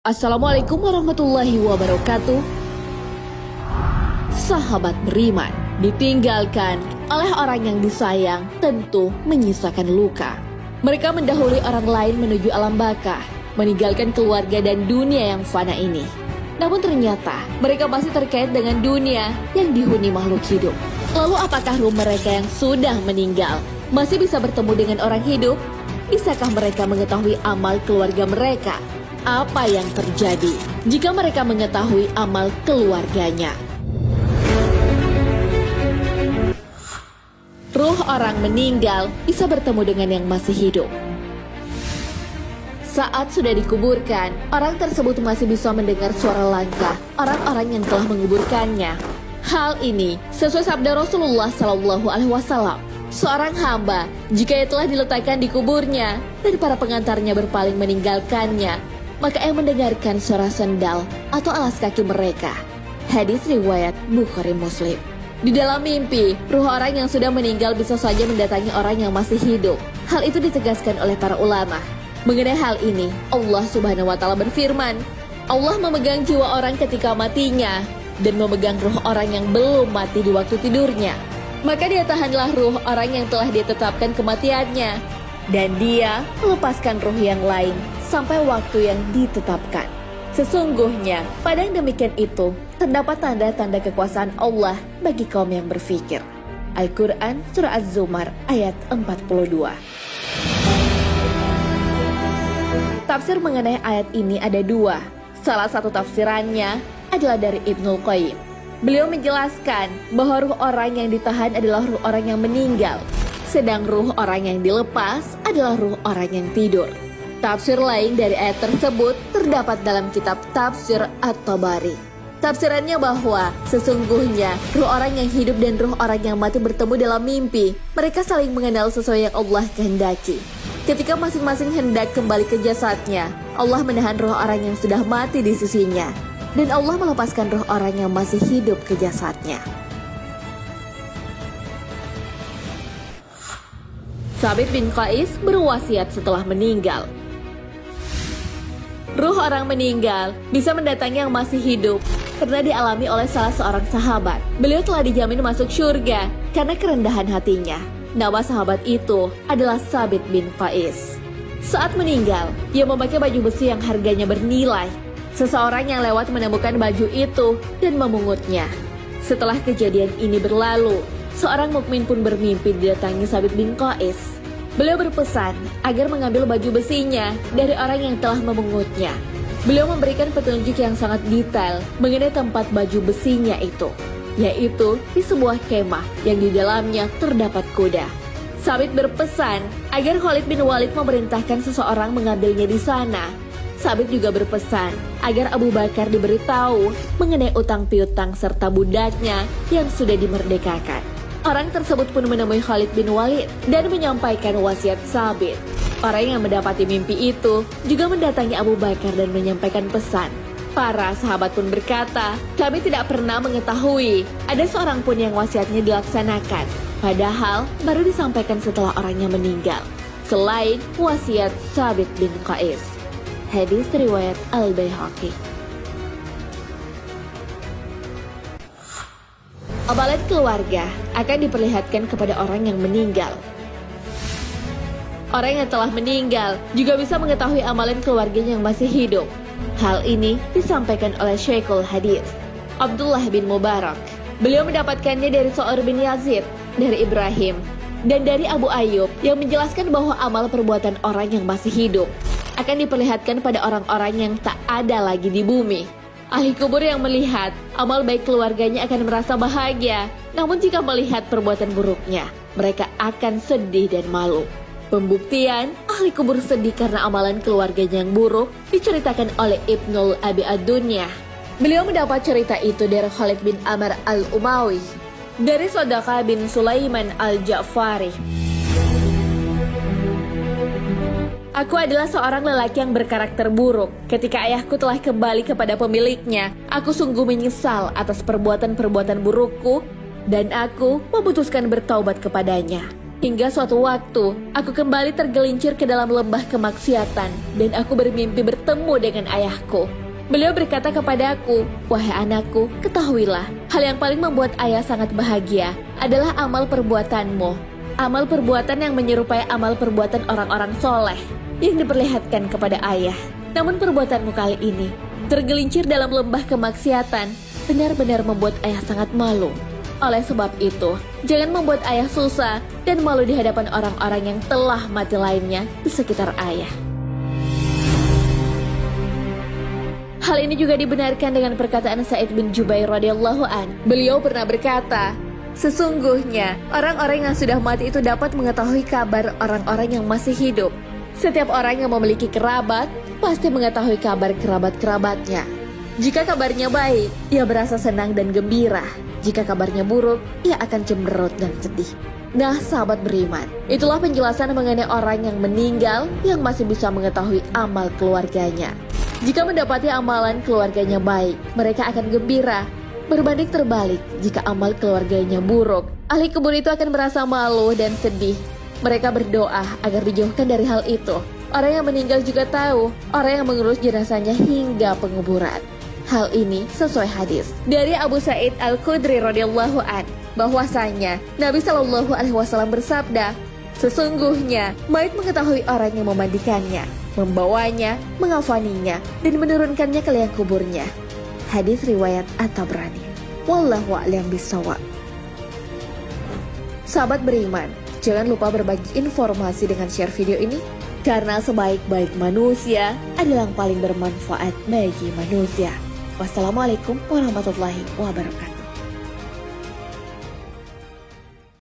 Assalamualaikum warahmatullahi wabarakatuh. Sahabat beriman, ditinggalkan oleh orang yang disayang tentu menyisakan luka. Mereka mendahului orang lain menuju alam baka, meninggalkan keluarga dan dunia yang fana ini. Namun ternyata mereka masih terkait dengan dunia yang dihuni makhluk hidup. Lalu apakah ruh mereka yang sudah meninggal masih bisa bertemu dengan orang hidup? Bisakah mereka mengetahui amal keluarga mereka? Apa yang terjadi jika mereka mengetahui amal keluarganya? Ruh orang meninggal bisa bertemu dengan yang masih hidup. Saat sudah dikuburkan, orang tersebut masih bisa mendengar suara langkah orang-orang yang telah menguburkannya. Hal ini sesuai sabda Rasulullah SAW. Seorang hamba, jika ia telah diletakkan di kuburnya dan para pengantarnya berpaling meninggalkannya, maka ia mendengarkan suara sendal atau alas kaki mereka. Hadis riwayat Bukhari Muslim. Di dalam mimpi, ruh orang yang sudah meninggal bisa saja mendatangi orang yang masih hidup. Hal itu ditegaskan oleh para ulama. Mengenai hal ini, Allah Subhanahu wa Ta'ala berfirman, Allah memegang jiwa orang ketika matinya dan memegang ruh orang yang belum mati di waktu tidurnya. Maka dia tahanlah ruh orang yang telah ditetapkan kematiannya, dan dia melepaskan ruh yang lain sampai waktu yang ditetapkan. Sesungguhnya, pada yang demikian itu, terdapat tanda-tanda kekuasaan Allah bagi kaum yang berfikir. Al-Quran Surah Az-Zumar ayat 42. Tafsir mengenai ayat ini ada dua. Salah satu tafsirannya adalah dari Ibnul Qayyim. Beliau menjelaskan bahwa ruh orang yang ditahan adalah ruh orang yang meninggal, sedang ruh orang yang dilepas adalah ruh orang yang tidur. Tafsir lain dari ayat tersebut terdapat dalam kitab Tafsir At-Tabari. Tafsirannya bahwa sesungguhnya ruh orang yang hidup dan ruh orang yang mati bertemu dalam mimpi. Mereka saling mengenal sesuai yang Allah kehendaki. Ketika masing-masing hendak kembali ke jasadnya, Allah menahan ruh orang yang sudah mati di sisinya, dan Allah melepaskan ruh orang yang masih hidup ke jasadnya. Sabit bin Qais berwasiat setelah meninggal. Ruh orang meninggal bisa mendatangi yang masih hidup karena dialami oleh salah seorang sahabat. Beliau telah dijamin masuk surga karena kerendahan hatinya. Nama sahabat itu adalah Sabit bin Qais. Saat meninggal, ia memakai baju besi yang harganya bernilai. Seseorang yang lewat menemukan baju itu dan memungutnya. Setelah kejadian ini berlalu, seorang mukmin pun bermimpi didatangi Sabit bin Qais. Beliau berpesan agar mengambil baju besinya dari orang yang telah memungutnya. Beliau memberikan petunjuk yang sangat detail mengenai tempat baju besinya itu, yaitu di sebuah kemah yang di dalamnya terdapat kuda. Sabit berpesan agar Khalid bin Walid memerintahkan seseorang mengambilnya di sana. Sabit juga berpesan agar Abu Bakar diberitahu mengenai utang piutang serta budaknya yang sudah dimerdekakan. Orang tersebut pun menemui Khalid bin Walid dan menyampaikan wasiat Sabit. Orang yang mendapati mimpi itu juga mendatangi Abu Bakar dan menyampaikan pesan. Para sahabat pun berkata, kami tidak pernah mengetahui ada seorang pun yang wasiatnya dilaksanakan, padahal baru disampaikan setelah orangnya meninggal, selain wasiat Sabit bin Qais. Hadis riwayat Al-Baihaqi. Amalan keluarga akan diperlihatkan kepada orang yang meninggal. Orang yang telah meninggal juga bisa mengetahui amalan keluarganya yang masih hidup. Hal ini disampaikan oleh Syekhul Hadis Abdullah bin Mubarak. Beliau mendapatkannya dari So'ar bin Yazid, dari Ibrahim, dan dari Abu Ayyub yang menjelaskan bahwa amal perbuatan orang yang masih hidup akan diperlihatkan pada orang-orang yang tak ada lagi di bumi. Ahli kubur yang melihat amal baik keluarganya akan merasa bahagia, namun jika melihat perbuatan buruknya, mereka akan sedih dan malu. Pembuktian, ahli kubur sedih karena amalan keluarganya yang buruk diceritakan oleh Ibnul Abi Ad-Dunya. Beliau mendapat cerita itu dari Khalid bin Amr al-Umawi, dari Sodaqah bin Sulaiman al-Ja'fari. Aku adalah seorang lelaki yang berkarakter buruk. Ketika ayahku telah kembali kepada pemiliknya, aku sungguh menyesal atas perbuatan-perbuatan burukku dan aku memutuskan bertaubat kepadanya. Hingga suatu waktu, aku kembali tergelincir ke dalam lembah kemaksiatan dan aku bermimpi bertemu dengan ayahku. Beliau berkata kepadaku, "Wahai anakku, ketahuilah, hal yang paling membuat ayah sangat bahagia adalah amal perbuatanmu. Amal perbuatan yang menyerupai amal perbuatan orang-orang soleh yang diperlihatkan kepada ayah. Namun perbuatanmu kali ini, tergelincir dalam lembah kemaksiatan, benar-benar membuat ayah sangat malu. Oleh sebab itu, jangan membuat ayah susah dan malu di hadapan orang-orang yang telah mati lainnya di sekitar ayah." Hal ini juga dibenarkan dengan perkataan Sa'id bin Jubair radhiyallahu an. Beliau pernah berkata, "Sesungguhnya orang-orang yang sudah mati itu dapat mengetahui kabar orang-orang yang masih hidup. Setiap orang yang memiliki kerabat pasti mengetahui kabar kerabat-kerabatnya. Jika kabarnya baik, ia berasa senang dan gembira. Jika kabarnya buruk, ia akan cemberut dan sedih." Nah, sahabat beriman, itulah penjelasan mengenai orang yang meninggal yang masih bisa mengetahui amal keluarganya. Jika mendapati amalan keluarganya baik, mereka akan gembira. Berbanding terbalik, jika amal keluarganya buruk, ahli kubur itu akan merasa malu dan sedih. Mereka berdoa agar dijauhkan dari hal itu. Orang yang meninggal juga tahu, orang yang mengurus jenazahnya hingga penguburan. Hal ini sesuai hadis dari Abu Sa'id Al-Khudri radhiyallahu an, bahwasanya Nabi Shallallahu alaihi wasallam bersabda, "Sesungguhnya mayit mengetahui orang yang memandikannya, membawanya, mengafaninya, dan menurunkannya ke liang kuburnya." Hadis riwayat At-Tabrani. Wallahu a'lam bishawab. Sahabat beriman, jangan lupa berbagi informasi dengan share video ini, karena sebaik-baik manusia adalah yang paling bermanfaat bagi manusia. Wassalamualaikum warahmatullahi wabarakatuh.